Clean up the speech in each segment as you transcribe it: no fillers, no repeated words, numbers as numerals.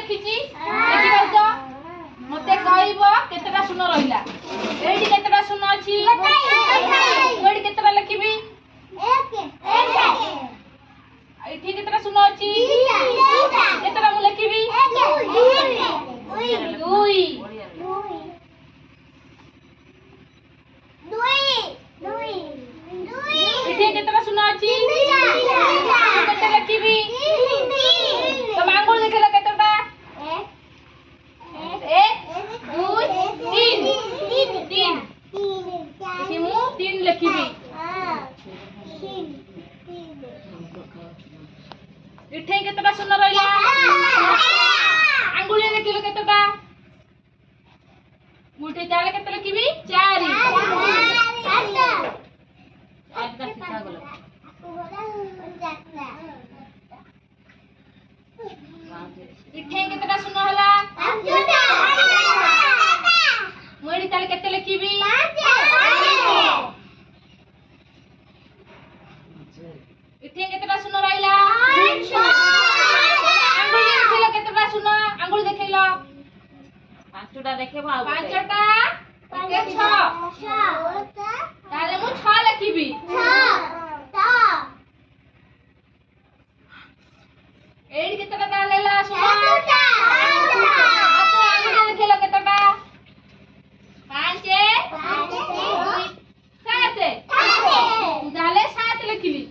लिखिची देखि पाउछ मते कहइबो केतेटा शून्य रहिला एडी केतेटा शून्य अछि एडी केतेटा लिखिबी एठी केतेटा शून्य अछि केतेटा मु लिखिबी 2 एठी केतेटा शून्य अछि केतेटा लिखिबी तो आंगुल देखला केतेटा 1 2 3 देखि मु 3 लिखिबी इठे केतेटा शून्य रहिला आंगुल देखिलो केतेटा मुठे चाले केते लिखिबी 4 आजका सीधा गलो इठे केतेटा शून्य होला 5टा मोडी ताले केते लिखिबी 5 इठे केतेटा शून्य रहिला 5 आंगुल देखिलो केतेटा शून्य आंगुल देखिलो 5टा देखिबो आ 5टा 6 ताले मु 6 लिखिबी 6 एडी केतेटा तालेला 7टा आंगुल देखिलो केतेटा 5 7 ताले 7 लिखिली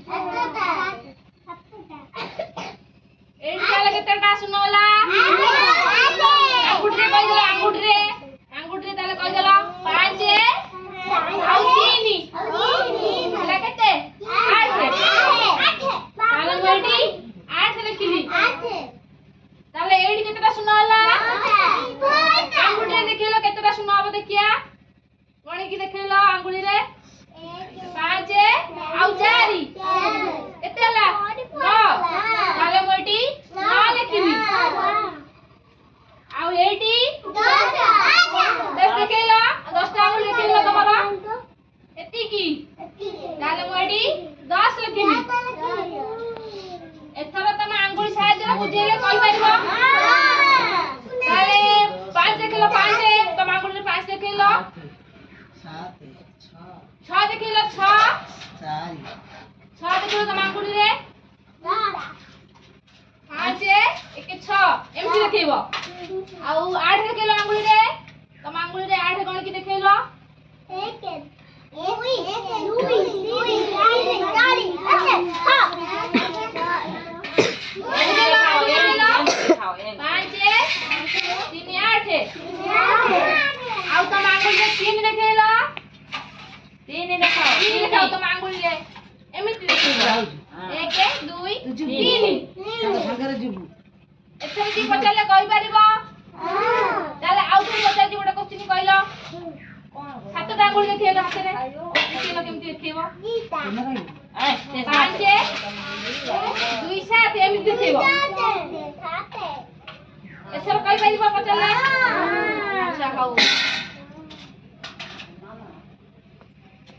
एडी ताले केतेटा शून्य होला अंगूठे कहि देला अंगूठे ताले कहि देला 5 आउ 3 होला केते 8 ताले मोडी 8 लिखिली ताले एडी केतेटा शून्य होला अंगूठे देखिलो केतेटा शून्य हबो देखिया कोणी की देखिलो अंगुली रे 5 आउ 4 केते होला 9 ताले मोडी 9 लिखिली आउ एडी 10 देखिलो 10टा आंगुल देखिलो तमरा एती की ताले मोडी 10 लिखिली एथरा तमे आंगुल साहाय्य रे बुझेले कहि परिबो ताले 5 देखिलो 5 तमे आंगुल रे 5 देखिलो 6 देखिलो 6 देखिलो तमे आंगुल रे 5 1 6 एमती देखिबो आउ 8 देखिलो आंगुल रे तमे आंगुल रे 8 गण की देखिलो 1 2 आउ तम आंगुल रे 3 देखैला 3 देखाओ तम आंगुल रे एमिति देखैला 1 2 3 संगरे जिबु एथम की पचाले कहि परिबो ताले आउ तू पचा जी गोटा क्वेश्चन कहलो सात आंगुल देखैला हाथ रे देखैला केमति देखैबो 5 2 7 एमिति देखैबो एसर कहि परिबो पचाले अच्छा कहू